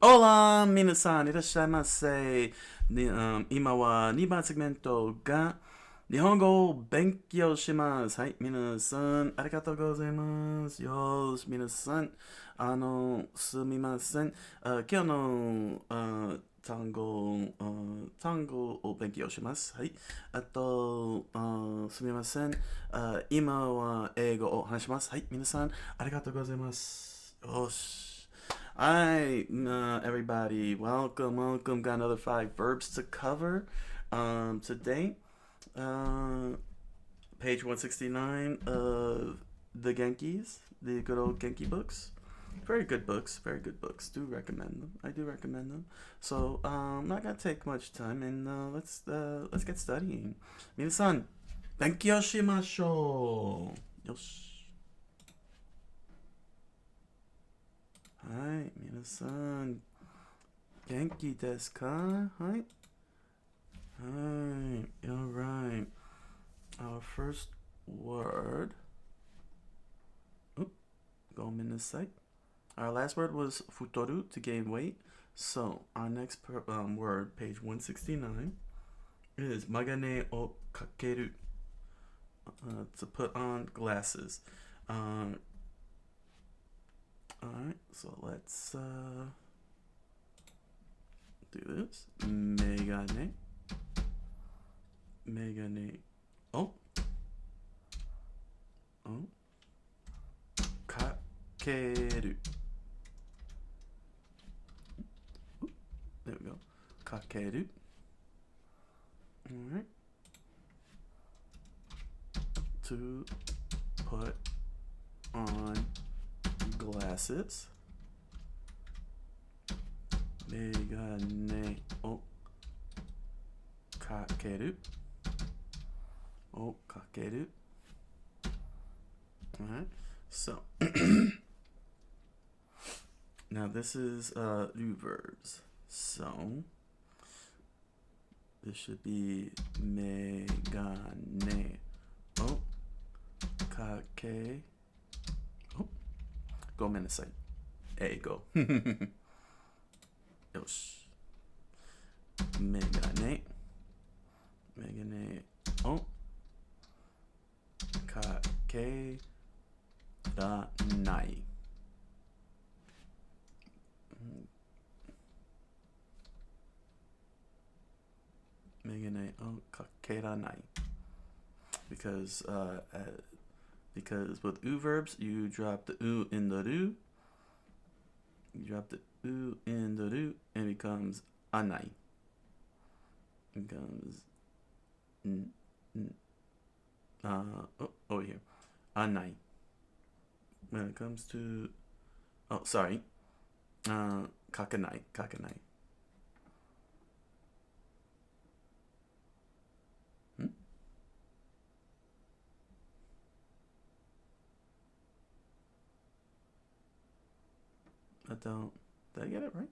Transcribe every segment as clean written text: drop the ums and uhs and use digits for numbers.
Hola, 皆さん、いらっしゃいませ。今は2番セグメントが日本語を勉強します。はい、皆さん、ありがとうございます。よし、皆さん、すみません。今日の単語を勉強します。はい。すみません。今は英語を話します。はい、皆さん、ありがとうございます。よし。Hi, everybody. Welcome, welcome. Got another five verbs to cover today. Uh, Page 169 of the Genkies, the good old Genki books. Very good books, very good books. Do recommend them. I do recommend them. So, not gonna take much time, and let's get studying. 皆さん、勉強しましょう。よし。はい、皆さん、元気ですか？はい。Hi, all right. Our first word. Oop, go a minute site. Our last word was futoru, to gain weight. So our next word, page 169, is magane o kakeru, to put on glasses. All right, so let's do this. Megane, megane o, o, kakeru. There we go. Kakeru. Alright. To put on glasses. Megane o kakeru. O kakeru. Alright. So now this is new verbs. So this should be megane o kake. Oh, go menasai. Eigo. Yosh. Megane. Megane o kake ranai. Megane o kakeranai. Because with u verbs you drop the u in the ru. You drop the u in the ru and it becomes anai. It becomes over here. Anai. When it comes to kakanai. Kakanai. Did I get it right?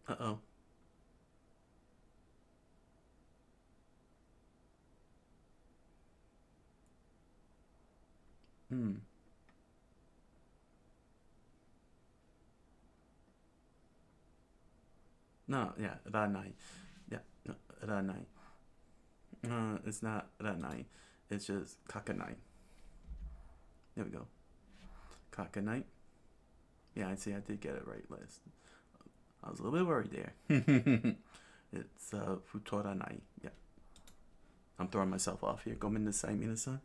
Uh-oh. No, yeah, ranai. Yeah, no, ranai. It's not ranai. It's just kakanai. There we go. Kakanai. Yeah, I see. I did get it right last. I was a little bit worried there. It's futoranai. Yeah. I'm throwing myself off here. Gomen nasai minasan.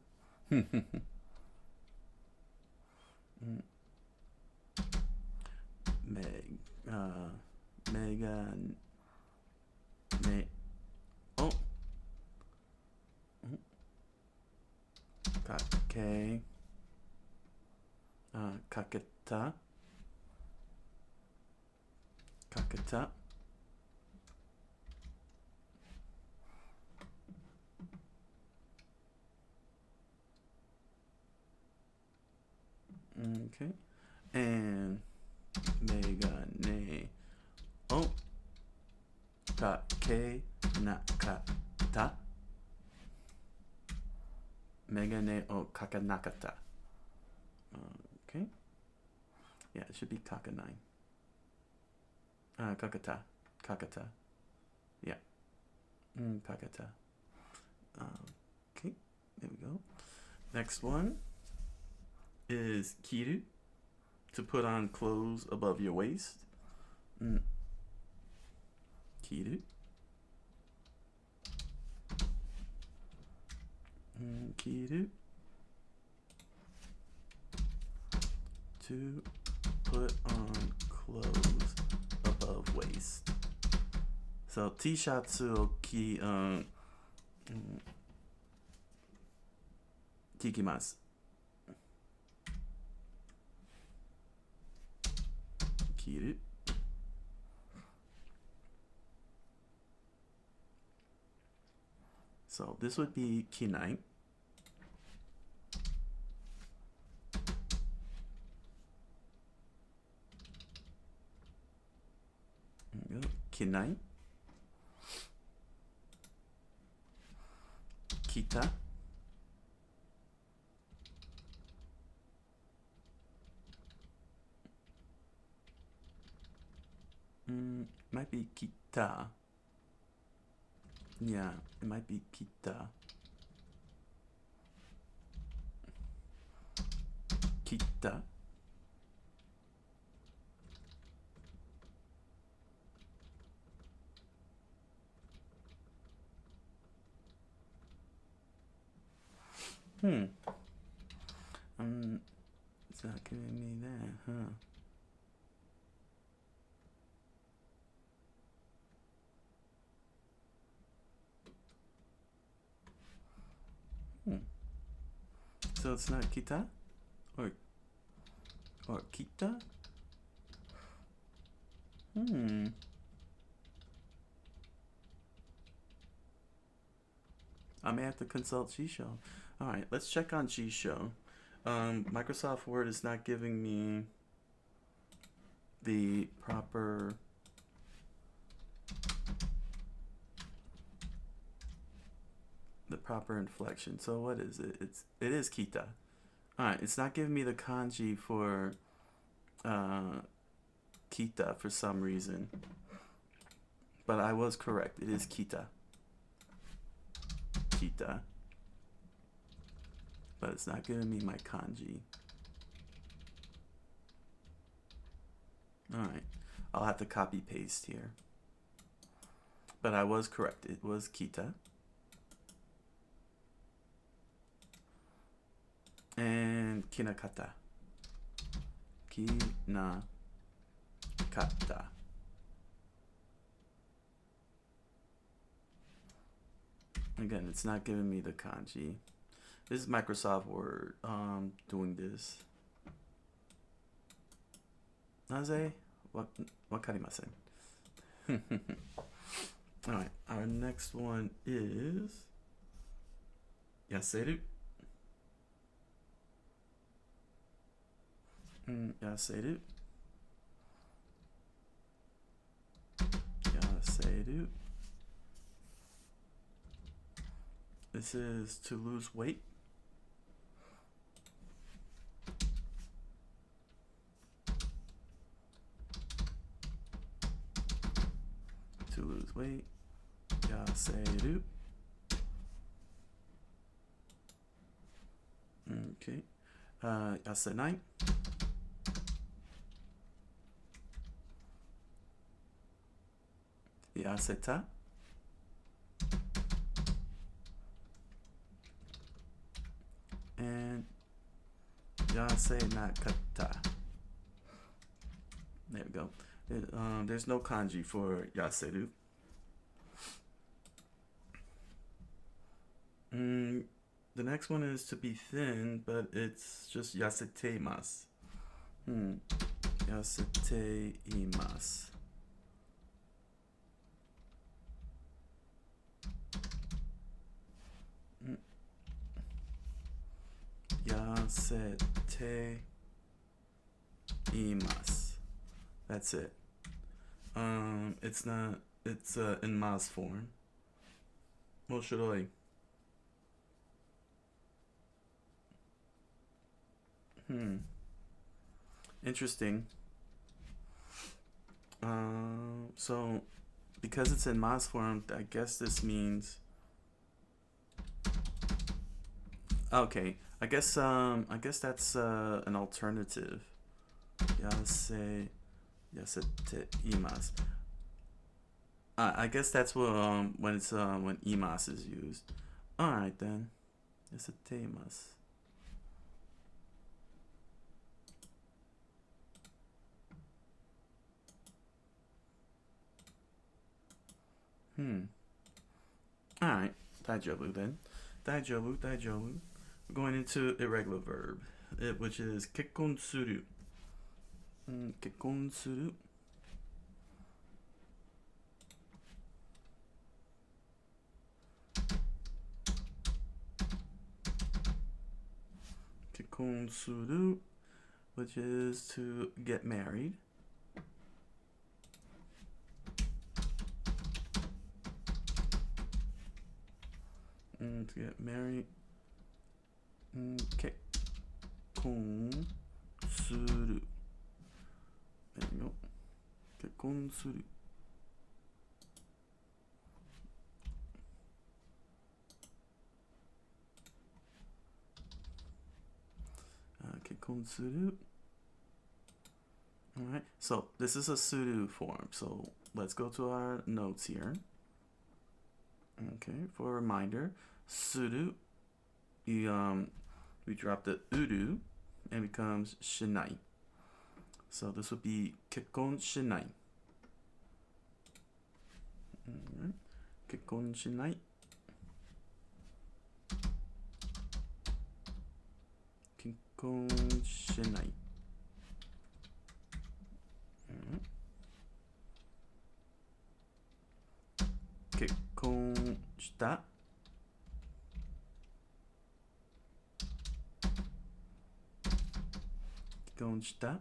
Megan. Oh. Kake. Kaketa. Kaketa. Okay. And megane o kake nakata. Megane o kakanakata. Okay. Yeah, it should be kakanai. Kakata. Kakata. Yeah. Kakata. Okay, there we go. Next one is kiru, to put on clothes above your waist. Kiru. Kiru. To put on clothes above waist. So T-shatsu o kikimasu. Kiru. So this would be kinai. Kinai. Kita. Might be kita. Yeah, it might be kita. Kita. It's not giving me that, huh? So it's not kita or kita? I may have to consult Jisho. All right, let's check on Jisho. Microsoft Word is not giving me the proper inflection. So what is it? It is kita. All right, it's not giving me the kanji for kita for some reason, but I was correct. It is kita. Kita. But it's not giving me my kanji. All right, I'll have to copy paste here. But I was correct. It was kita. And kinakata. Kinakata. Again, it's not giving me the kanji. This is Microsoft Word doing this. Naze? Wakarimasen. Alright, our next one is yaseru. Yaseru. Yaseru. This is to lose weight. To lose weight. Yaseru. Okay. Yasenai. Yaseta. And yasenakata. There we go. There's no kanji for yaseru. The next one is to be thin, but it's just yaseteimasu. Yaseteimasu. Yaseteimasu. That's it. It's not. It's in mas form. Moshiroi. Interesting. So because it's in mas form, I guess this means. Okay, I guess that's an alternative. Yasete imas. I guess that's what when it's when imas is used. All right then. Yasete imas. Alright, daijoubu then. Daijoubu. We're going into irregular verb, which is kekkon suru. Kekkon suru. Kekkon suru, which is to get married. To get married. Kekkon suru. There you go. Kekkon suru. Kekkon suru. Alright, so this is a suru form. So let's go to our notes here. Okay, for a reminder, suru, we drop the uru and it becomes shinai. So this would be kekkon shinai. Alright, kekkon shinai. Kekkon shinai. Alright. Kekkon shita. Kekkon shita.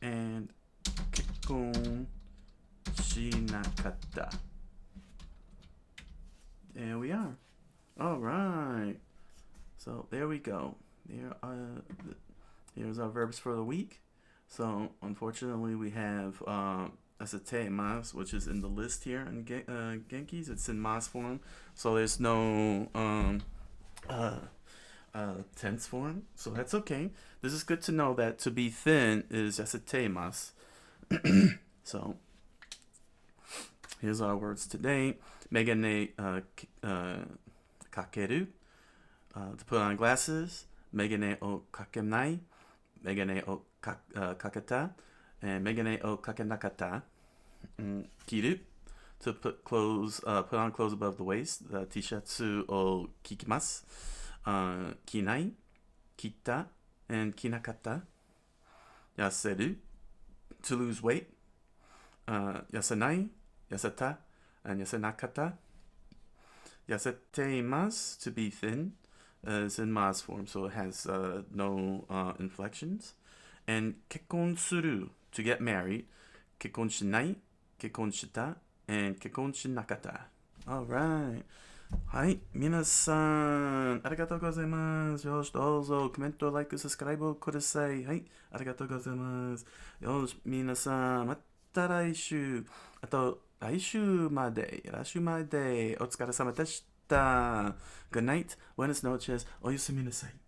And kekkon shinakata. There we are. All right. So there we go. Here's our verbs for the week. So unfortunately, we have asate mas, which is in the list here in Genki's. It's in mas form, so there's no tense form. So that's okay. This is good to know that to be thin is asate mas. So here's our words today. Megane kakeru, to put on glasses. Megane o kakenai. Megane o kaketa. And megane o kakenakata. Kiru, to put on clothes above the waist. The tishatsu o kikimasu. Kinai, kita, and kinakata. Yaseru, to lose weight. Yasanai, yasata, and yasanakata. Yaseteimasu, to be thin, is in mas form, so it has no inflections. And kekkon suru, to get married. Kekkon shinai, kekkon shita, and kekkon shinakata. All right. はい、皆さん、ありがとうございます。よし、どうぞ、コメント、like、サブスクライブをください。はい、ありがとうございます。よし、皆さん、また来週。あと、来週まで、お疲れ様でした。Good night, buenas noches, おやすみなさい。